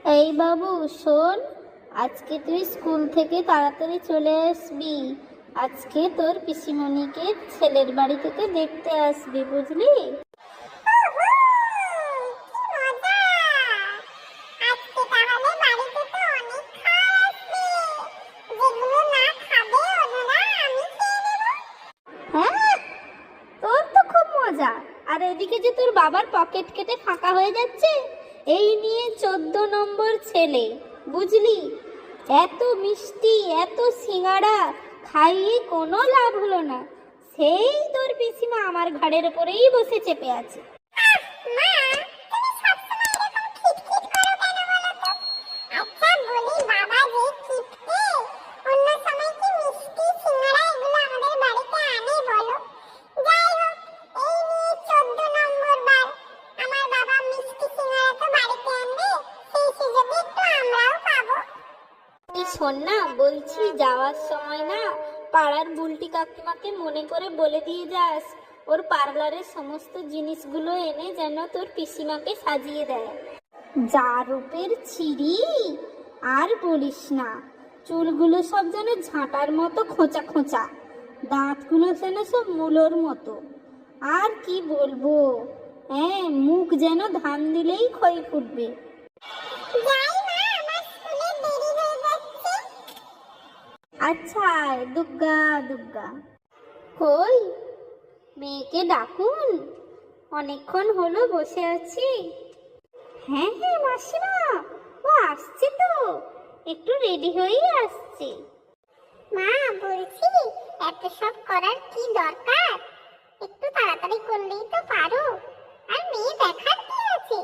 এই বাবু শোন, আজকে তুই স্কুল থেকে তাড়াতাড়ি চলে আসবি। আজকে তোর পিসিমণিকে ছেলের বাড়ি থেকে দেখতে আসবি, বুঝলি? হ্যাঁ, তোর তো খুব মজা। আর এদিকে যে তোর বাবার পকেট কেটে ফাঁকা হয়ে যাচ্ছে, এই নিয়ে 14 নম্বর ছেলে, বুঝলি? এত মিষ্টি, এত সিঙ্গাড়া খাইয়ে কোনো লাভ হলো না। সেই তোর পিসিমা আমার ঘাড়ের উপরেই বসে চেপে আছে। শোন না, বলছি যাওয়ার সময় না পাড়ার বুলটি কাকিমাকে মনে করে বলে দিয়ে যাস ওর পার্লারের সমস্ত জিনিসগুলো এনে যেন তোর পিসিমাকে সাজিয়ে দেয়। যা রূপের ছিরি, আর বলিস না। চুলগুলো সব যেন ঝাঁটার মতো খোঁচা খোঁচা, দাঁতগুলো যেন সব মুলোর মতো। আর কি বলবো, হ্যাঁ, মুখ যেন ধান দিলেই ক্ষয় ফুটবে। আচ্ছা, দুগ্গা দুগ্গা। কই, মেয়েকে ডাকুন? অনেকক্ষণ হলো বসে আছি। হ্যাঁ হ্যাঁ মাসিমা, ও আসছে তো, একটু রেডি হয়েই আসছে। মা, বলছি এত সব করার কি দরকার? একটু তাড়াতাড়ি করলেই তো পারো। আর মেয়ে দেখার কি আছে?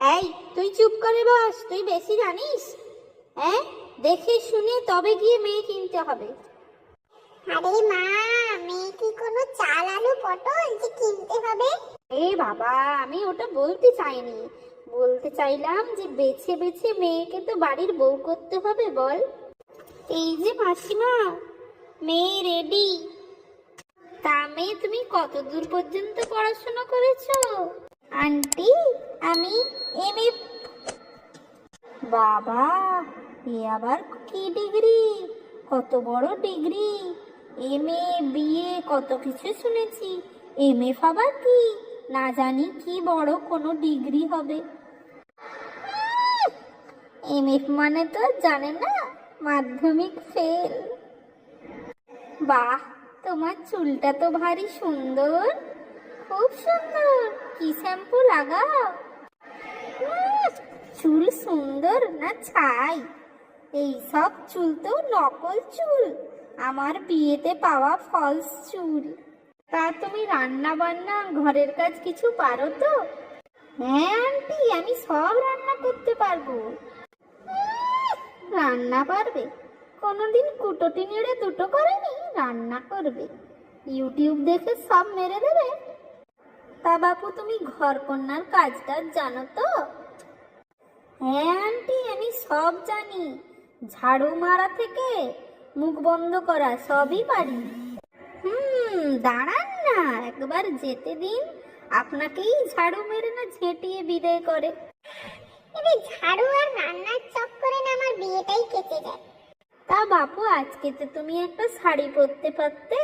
এই তুই চুপ করে বস, তুই বেশি জানিস। হ্যাঁ, দেখে শুনে তবে গিয়ে মেয়ে কিনতে হবে। আরে মা, মেয়ে কি কোনো চাল আলু পটল যে কিনতে হবে? এ বাবা, আমি ওটা বলতে চাইনি। বলতে চাইলাম যে বেছে বেছে মেয়েকে তো বাড়ির বউ করতে হবে, বল? এই যে মাসিমা, মেয়ে রেডি। তা মেয়ে, তুমি কত দূর পর্যন্ত পড়াশোনা করেছো? আন্টি, আমি এমএ। বাবা, এ আবার কি ডিগ্রি? কত বড় ডিগ্রি! এমএ, বিএ, কত কিছু শুনেছি। এমএ আবার কি? না জানি কি বড় কোনো ডিগ্রি হবে। এমএফ মানে তো জানে না, মাধ্যমিক ফেল। বাহ, তোমার চুলটা তো ভারী সুন্দর, খুব সুন্দর। কি শ্যাম্পু লাগাও? চুল সুন্দর না ছাই? এই সব চুল তো নকল চুল, আমার বিয়েতে পাওয়া ফলস চুল। তা তুমি রান্না বান্না ঘরের কাজ কিছু পারো তো? হ্যাঁ আন্টি, আমি সব রান্না করতে পারবো। রান্না পারবে? কোনোদিন কুটোটি নেড়ে দুটো করেনি, রান্না করবে? ইউটিউব দেখে সব মেরে দেবে? তা বাপু, তুমি ঘর কন্যার কাজটা জানো তো? হ্যাঁ আন্টি, আমি সব জানি। ঝাড়ু মারা থেকে মুখ বন্ধ করা সবই পারি। দাঁড়ান না, একবার যেতে দিন, আপনাকেই ঝাড়ু মেরে না ঝেঁটিয়ে বিদায় করে। এই ঝাড়ু আর রান্নার চক্করে না আমার বিয়েটাই কেটে যায়। তা বাপু, আজকে তো তুমি একটা শাড়ি পরতে পারতে।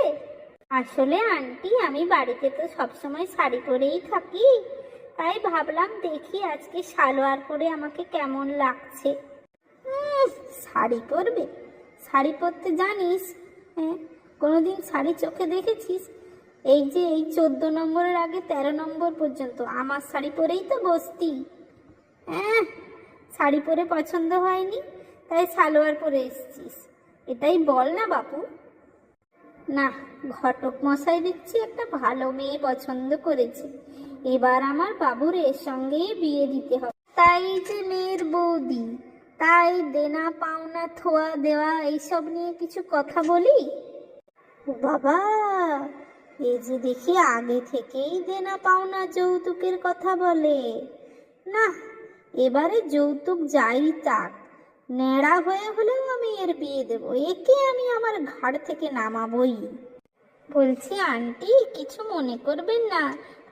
আসলে আন্টি, আমি বাড়িতে তো সবসময় শাড়ি পরেই থাকি, তাই ভাবলাম দেখি আজকে সালোয়ার পরে আমাকে কেমন লাগছে। শাড়ি পরবে? শাড়ি পরতে জানিস? হ্যাঁ, কোনোদিন শাড়ি চোখে দেখেছিস? এই যে এই 14 নম্বরের আগে 13 নম্বর পর্যন্ত আমার শাড়ি পরেই তো বসতি। হ্যাঁ, শাড়ি পরে পছন্দ হয়নি, তাই সালোয়ার পরে এসেছিস, এটাই বল না বাপু। না, ঘটক মশাই দেখছি একটা ভালো মেয়ে পছন্দ করেছে, এবার আমার বাবুর এর সঙ্গেই বিয়ে দিতে হবে। তাই যে মেয়ের বৌদি, তাই দেনা পাওনা থোয়া দেওয়া এইসব নিয়ে কিছু কথা বলি। ও বাবা, এই যে দেখি আগে থেকেই দেনা পাওনা যৌতুকের কথা বলে। না, এবারে যৌতুক যাই থাক, ন্যাড়া হয়ে হলেও আমি এর বিয়ে দেব, একে আমি আমার ঘাড় থেকে নামাবই। বলছি আন্টি, কিছু মনে করবেন না,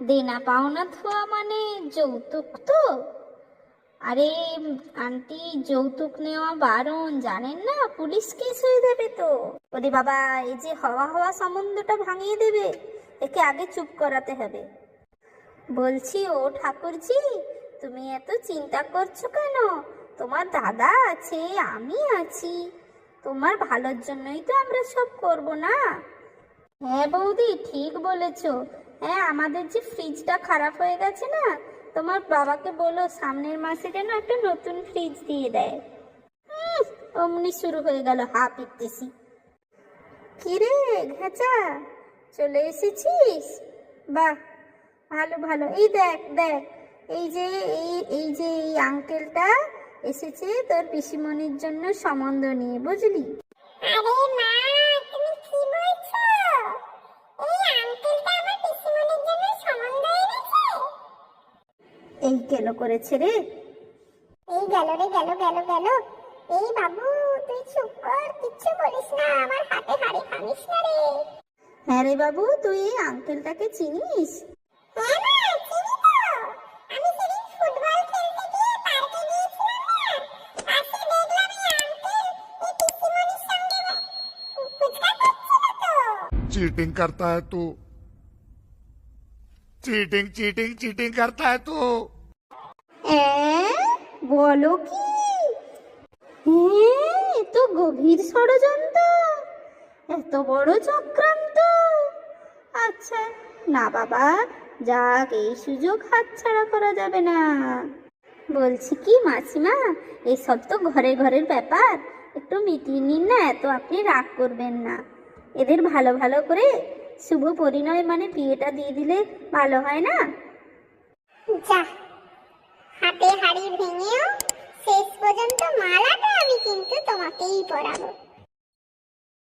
দেনা পাওনা থোয়া মানে যৌতুক তো? আরে আন্টি, যৌতুক নেওয়া বারণ, জানেন না? পুলিশ কেস হয়ে যাবে তো। ওরে বাবা, এই যে হওয়া হওয়া সম্বন্ধটা ভাঙিয়ে দেবে, একে আগে চুপ করাতে হবে। বলছি ও ঠাকুরজি, তুমি এত চিন্তা করছো কেন? তোমার দাদা আছে, আমি আছি, তোমার ভালোর জন্যই তো আমরা সব করব না? হ্যাঁ বৌদি, ঠিক বলেছো। হ্যাঁ, আমাদের যে ফ্রিজটা খারাপ হয়ে গেছে না, তোমার বাবাকে বলো সামনের মাসে যেন একটা নতুন ফ্রিজ দিয়ে দেয়। অমনি শুরু হয়ে গেল হা পিটতেছি। কিরে ঘেঁচা, চলে এসেছিস? বাহ, ভালো ভালো। এই দেখ দেখ, এই যে এই আঙ্কেলটা এসেছে তোর পিসিমণির জন্য সম্বন্ধ নিয়ে, বুঝলি? আরে মা, তুমি কি বলছো? এই আঙ্কেলটা আমার পিসিমণির জন্য সম্বন্ধ এনেছে? এই কেন করেছে রে? এই গেল রে, গেল গেল গেল। এই বাবু, তুই চুপ কর, কিচ্ছু বলিস না, আমার হাতে হাড়ি ভাঙিস না রে। হ্যাঁ রে বাবু, তুই এই আঙ্কেলটাকে চিনিস? হ্যাঁ মা, চিনি তো। আমি সেদিন ফুটবল খেলতে গিয়ে পার্কে গিয়েছিলাম না, পাশে দেখলাম এই আঙ্কেল এই পিসিমণির সঙ্গে ফুচকা খাচ্ছিল তো। चीटिंग करता है तू। चीटिंग चीटिंग चीटिंग करता है तू। বলো কি? এ তো গভীর ষড়যন্ত্র, এত বড় চক্রান্ত। আচ্ছা, না বাবা, যাক, এই সুযোগ হাতছাড়া করা যাবে না। বলছি কি মাসিমা, এসব তো ঘরের ঘরের ব্যাপার, একটু মিটিয়ে নিন না, এত আপনি রাগ করবেন না। এদের ভালো ভালো করে শুভ পরিণয় মানে বিয়েটা দিয়ে দিলে ভালো হয় না? যা, হাতে হাড়ি ভেঙেও শেষ পর্যন্ত মালাটা আমি কিন্তু তোমাকেই পরাবো।